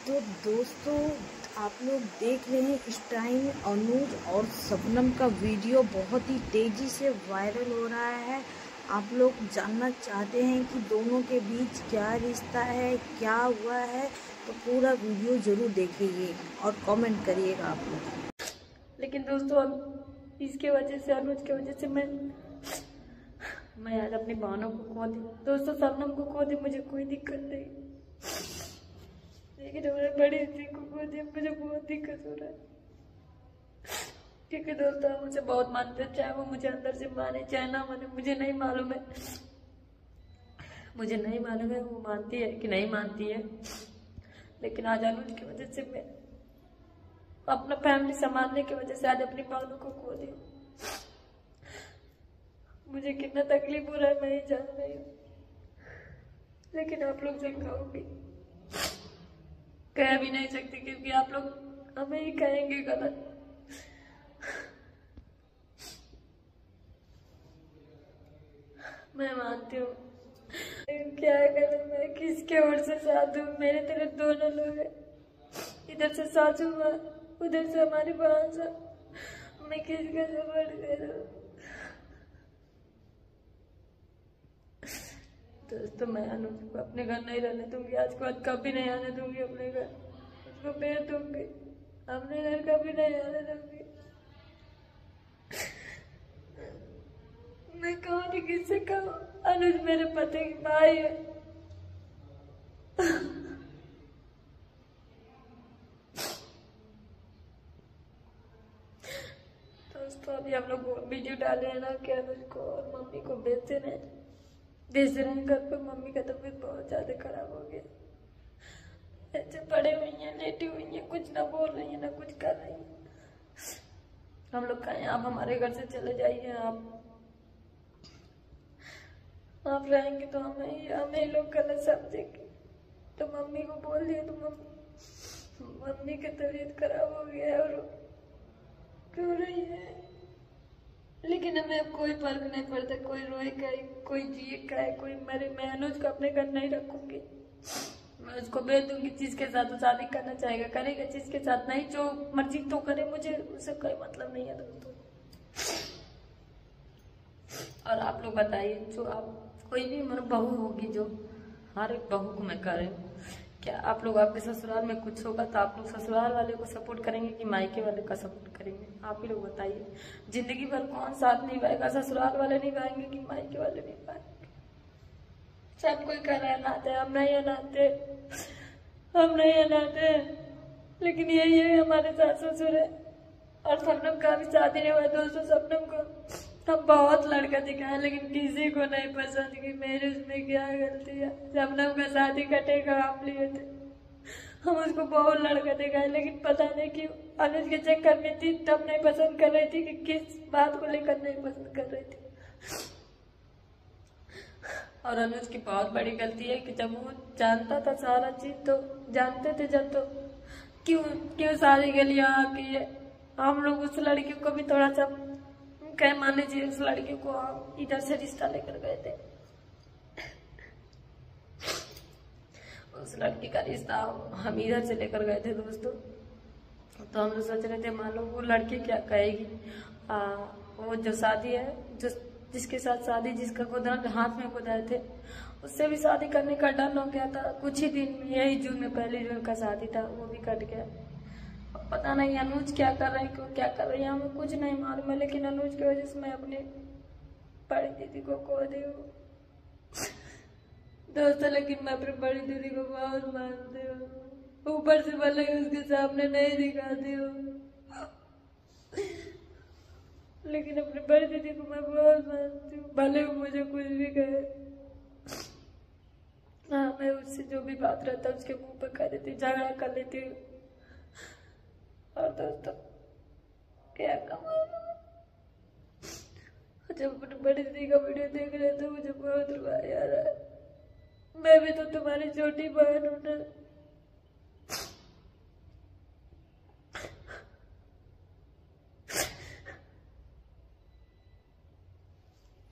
तो दोस्तों, आप लोग देख रहे हैं इस टाइम अनुज और शबनम का वीडियो बहुत ही तेज़ी से वायरल हो रहा है। आप लोग जानना चाहते हैं कि दोनों के बीच क्या रिश्ता है, क्या हुआ है, तो पूरा वीडियो ज़रूर देखिए और कमेंट करिएगा आप लोग। लेकिन दोस्तों, अब इसके वजह से, अनुज की वजह से मैं आज अपनी बहनों को खो दी। दोस्तों, शबनम को खो दी, मुझे कोई दिक्कत नहीं, लेकिन हमारे बड़ी दीदी को खो दी, मुझे बहुत दिक्कत हो रहा है। क्योंकि दोस्तों, मुझे बहुत मानते हैं, चाहे वो मुझे अंदर से माने चाहे ना माने, मुझे नहीं मालूम है। मुझे नहीं मालूम है वो मानती है कि नहीं मानती है, लेकिन आज अनुज की वजह से मैं अपना फैमिली संभालने की वजह से आज अपनी बहनों को खो दी। मुझे कितना तकलीफ हो रहा है मैं ही जान रही हूँ, लेकिन आप लोग जो कहोगे कह भी नहीं सकते, क्योंकि आप लोग हमें ही कहेंगे गलत। मैं मानती हूँ, क्या करूँ मैं, किसके ओर से साथ दूँ। मेरे तरफ दोनों लोग हैं, इधर से सासू माँ, उधर से हमारी बहन सा, मैं किसका सपोर्ट करूँ। दोस्तों, मैं अनुज को अपने घर नहीं रहने दूंगी, आज के बाद कभी नहीं आने दूंगी अपने घर, उसको भेज दूंगी, अपने घर कभी नहीं आने दूंगी। मैं कहूँ नहीं, किससे कहूँ, अनुज मेरे पति की भाई है। दोस्तों, अभी हम लोग वीडियो डाले हैं ना कि अनुज को और मम्मी को भेज रहे हैं घर पे। मम्मी का तबीयत बहुत ज्यादा खराब हो गया, ऐसे पड़े हुई हैं, लेटी हुई हैं, कुछ ना बोल रही है ना कुछ कर रही है। हम लोग कहें आप हमारे घर से चले जाइए, आप रहेंगे तो हमें लोग गलत समझेंगे। तो मम्मी को बोल दिया, तो मम्मी की तबीयत खराब हो गया है और रो रही है। लेकिन हमें अब कोई फर्क नहीं पड़ता, कोई रोए का है, कोई जिए का है, कोई मरे। मैं अनुज को अपने घर नहीं रखूंगी, मैं उसको भेज दूंगी। जिसके साथ वो शादी करना चाहेगा करेगा, जिसके साथ नहीं, जो मर्जी तो करे, मुझे उससे कोई मतलब नहीं है दोस्तों। और आप लोग बताइए, जो आप कोई भी मतलब बहू होगी, जो हर एक बहू को मैं कह रही हूँ, क्या आप लोग, आपके ससुराल में कुछ होगा तो आप लोग ससुराल वाले को सपोर्ट करेंगे कि मायके वाले का सपोर्ट करेंगे? आप ही लोग बताइए। जिंदगी भर कौन साथ निभाएगा, ससुराल वाले निभाएंगे कि मायके वाले निभाएंगे? सब कोई कह रहा है अनाथ है, हम नहीं अनाथ है, लेकिन यही है, हमारे सास ससुर है। और शबनम का भी शादी नहीं हुआ दोस्तों। शबनम को हम बहुत लड़का दिखाया, लेकिन किसी को नहीं पसंद कि मेरी उसमें क्या गलती है। शबनम का शादी का ठेका हम लिए थे, हम उसको बहुत लड़का दिखाए, लेकिन पता नहीं क्यों अनुज के चक्कर में थी, तब नहीं पसंद कर रही थी कि किस बात को लेकर नहीं पसंद कर रही थी। और अनुज की बहुत बड़ी गलती है कि जब वो जानता था सारा चीज, तो जानते थे जब, तो क्यों शादी के लिए आकी है। हम लोग उस लड़की को भी थोड़ा सा कह मान लीजिए, उस लड़की को हम इधर से रिश्ता लेकर गए थे। उस लड़की का रिश्ता हम इधर से लेकर गए थे दोस्तों। तो हम लोग सोच रहे थे, मान लो वो लड़की क्या कहेगी, वो जो शादी है, जो जिसके साथ शादी, जिसका गोदान हाथ में गोदाए थे, उससे भी शादी करने का डर हो गया था। कुछ ही दिन में, यही जून में, 1 जून का शादी था, वो भी कट गया। अब पता नहीं अनुज क्या कर रहे हैं, क्यों क्या कर रही है, हमें कुछ नहीं मालूम है। लेकिन अनुज की वजह से मैं अपनी बड़ी दीदी को खो दी हूँ दोस्तों। लेकिन मैं अपनी बड़ी दीदी को बहुत मानती हूँ, ऊपर से भले उसके सामने नहीं दिखाती हूँ, लेकिन अपनी बड़ी दीदी को मैं बहुत मानती हूँ, भले वो मुझे कुछ भी कहे। हाँ, मैं उससे जो भी बात रहता है उसके मुंह पर कह देती, झगड़ा कर लेती हूँ। और दोस्तों, क्या कमाल, जब अपनी बड़ी दीदी का वीडियो देख रहे थे मुझे बहुत रुआया आ रहा है। मैं भी तो तुम्हारी छोटी बहन हूं ना।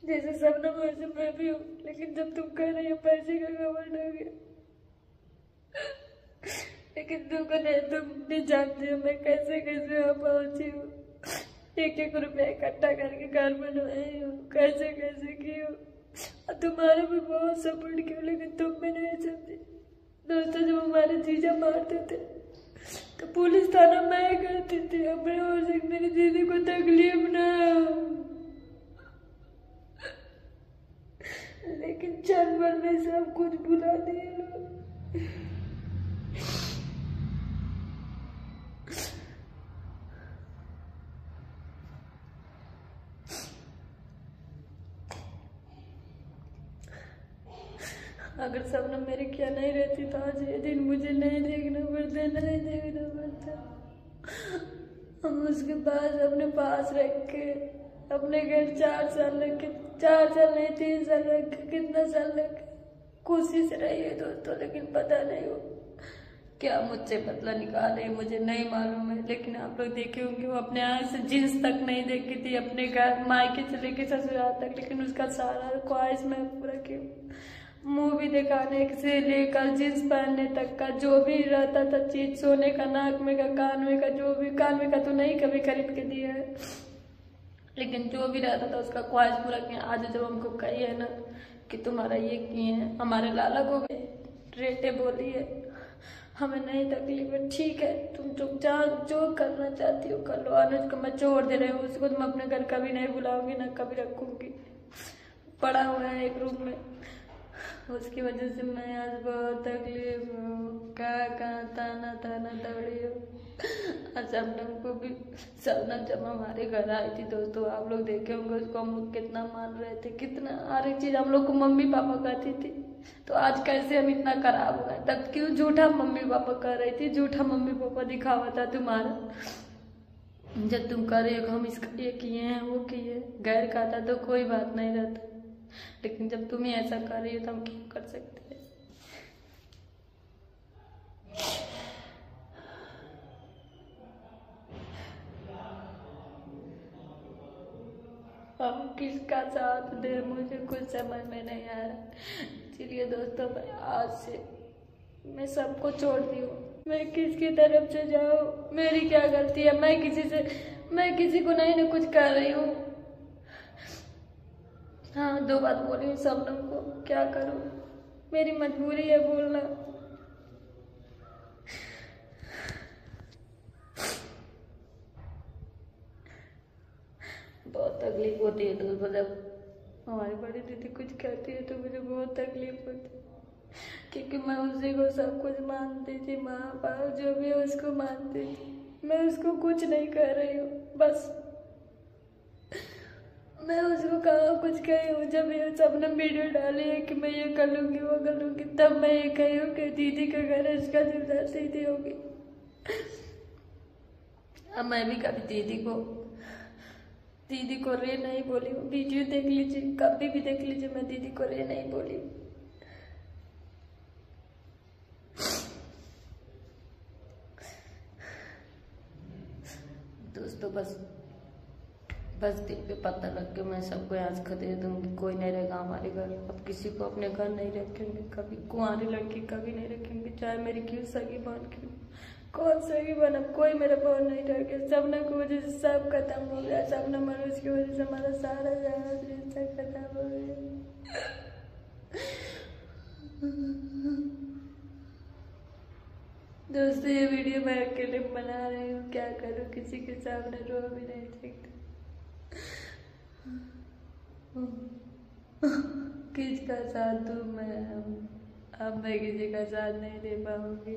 जैसे शबनम वैसे मैं भी हूँ, लेकिन जब तुम कह रही हो पैसे का घमंड हो गया, लेकिन तुम नहीं जानती हो मैं कैसे कैसे वहाँ पहुंची हूँ। एक रुपया इकट्ठा करके घर बनवाई हूँ, कैसे कैसे की हूँ। और तुम्हारा भी बहुत सपोर्ट किया, लेकिन तुम भी नहीं समझी। दोस्तों जब हमारे जीजा मारते थे तो पुलिस थाना मैं करती थी अपने ओर से, मेरी दीदी को तकलीफ ना हो। लेकिन क्षण भर में सब कुछ भुला दिए लोग। अगर शबनम मेरे क्या नहीं रहती तो आज ये दिन मुझे नहीं देखना पड़ता, नहीं देखना पड़ता। हम उसके पास अपने पास रख के अपने घर 4 साल रख के, 4 साल नहीं 3 साल रख के, कितना साल रख के खुशी से रही है दोस्तों। लेकिन पता नहीं हो क्या मुझसे बदला निकाले, मुझे नहीं मालूम है। लेकिन आप लोग देखे होंगे वो अपने आँख से जींस तक नहीं देखी थी अपने घर मायके से लेके ससुराल तक, लेकिन उसका सारा ख्वाहिश मैं पूरा की। मूवी दिखाने से लेकर जींस पहनने तक का जो भी रहता था चीज, सोने का, नाक में का, कान में का, जो भी, कान में का तो नहीं कभी खरीद के दिया है, लेकिन जो भी रहता था उसका ख्वाहिश पूरा किया। आज जब हमको कही है ना कि तुम्हारा ये किए हैं, हमारे लाला को भी रेटे बोली है, हमें नहीं तकलीफ है, ठीक है तुम चुपचाप जो करना चाहती हो कर लो। अनुज को मैं छोड़ दे रही हूँ, उसको तुम अपने घर कभी नहीं बुलाऊंगी ना कभी रखूंगी। पड़ा हुआ है एक रूम में, उसकी वजह से मैं आज बहुत तकलीफ हूँ। कहाँ ताना दौड़ी हूँ। शबनम को भी, शबनम जब हमारे घर आई थी दोस्तों, आप लोग देखे होंगे उसको हम लोग कितना मान रहे थे, कितना हर एक चीज हम लोग को मम्मी पापा कहती थी। तो आज कैसे हम इतना खराब हो गए? तब क्यों झूठा मम्मी पापा कह रही थी, झूठा मम्मी पापा दिखावा था तुम्हारा। जब तुम कह रहे हो हम इसका ये किए हैं वो किए, गैर खाता तो कोई बात नहीं रहता, लेकिन जब तुम ही ऐसा कर रही हो तो हम क्या कर सकते हैं। हम किसका साथ दे, मुझे कुछ समझ में नहीं आ रहा। चलिए दोस्तों, मैं आज से मैं सबको छोड़ दी हूँ। मैं किसकी तरफ से जाऊँ? मेरी क्या गलती है? मैं किसी को नहीं ना कुछ कर रही हूँ। हाँ 2 बात बोली हूँ शबनम को, क्या करूँ, मेरी मजबूरी है बोलना। बहुत तकलीफ होती है दोस्तों, जब हमारी बड़ी दीदी कुछ कहती है तो मुझे बहुत तकलीफ होती है, क्योंकि मैं उसी को सब कुछ मानती थी, माँ बाप जो भी है उसको मानती थी। मैं उसको कुछ नहीं कर रही हूँ, बस मैं उसको कहाँ कुछ कही हूँ। जब ये सबने वीडियो डाली है कि मैं ये कर लूँगी वो कर लूँगी, तब मैं ये कही हूँ कि दीदी का घर है, उसका जिम्मेदार सीधी होगी। अब मैं भी कभी दीदी को रे नहीं बोली हूँ। वीडियो देख लीजिए, कभी भी देख लीजिए, मैं दीदी को रे नहीं बोली हूँ। दोस्तों बस दिल पे पत्थर रख के मैं सबको यहाँ से खदेड़ दूंगी, कोई नहीं रहेगा हमारे घर। अब किसी को अपने घर नहीं रखेंगे, कभी कुंवारी लड़की कभी नहीं रखेंगे, चाहे मेरी क्यों सगी बहन क्यों, कौन सगी बहन, अब कोई मेरा बहन नहीं रह गया। शबनम की वजह से सब खत्म हो गया, शबनम और उसकी वजह से हमारा सारा रिश्ता खत्म हो गया। दोस्तों ये वीडियो मैं अकेले बना रही हूँ, क्या करूँ, किसी के सामने रो भी नहीं सकती। किसका साथ दूँ मैं? अब मैं किसी का साथ नहीं दे पाऊंगी।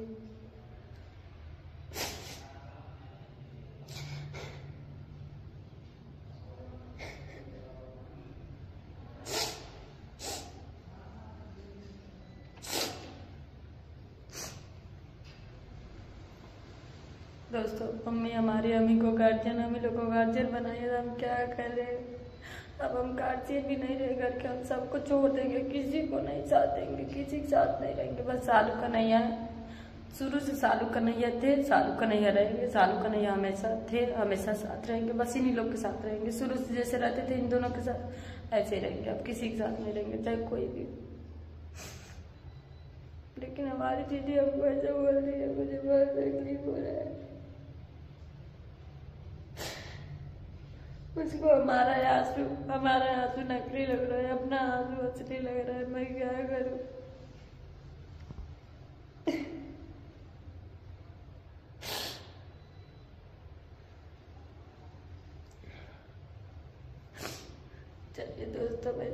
दोस्तों मम्मी हमारी अम्मी को गार्जियन, हम लोग को गार्जियन बनाइए, तो हम क्या करें? अब हम गार्जियन भी नहीं रहे घर के, हम सबको छोड़ देंगे, किसी को नहीं साथ देंगे, किसी के साथ नहीं रहेंगे। बस सालू कन्हैया शुरू से सालू कन्हैया थे, सालू कन्हैया रहेंगे, सालू कन्हैया हमेशा थे, हमेशा साथ रहेंगे, बस इन्हीं लोग के साथ रहेंगे। शुरू से जैसे रहते थे इन दोनों के साथ ऐसे ही रहेंगे, अब किसी के साथ नहीं रहेंगे, चाहे कोई भी। लेकिन हमारी दीदी हमको ऐसे बोल रही है, मुझे बहुत हो रहा है। उसको हमारा आंसू नकली लग रहा है, अपना आंसू असली लग रहा है। मैं क्या करूं? चलिए दोस्तों, मैं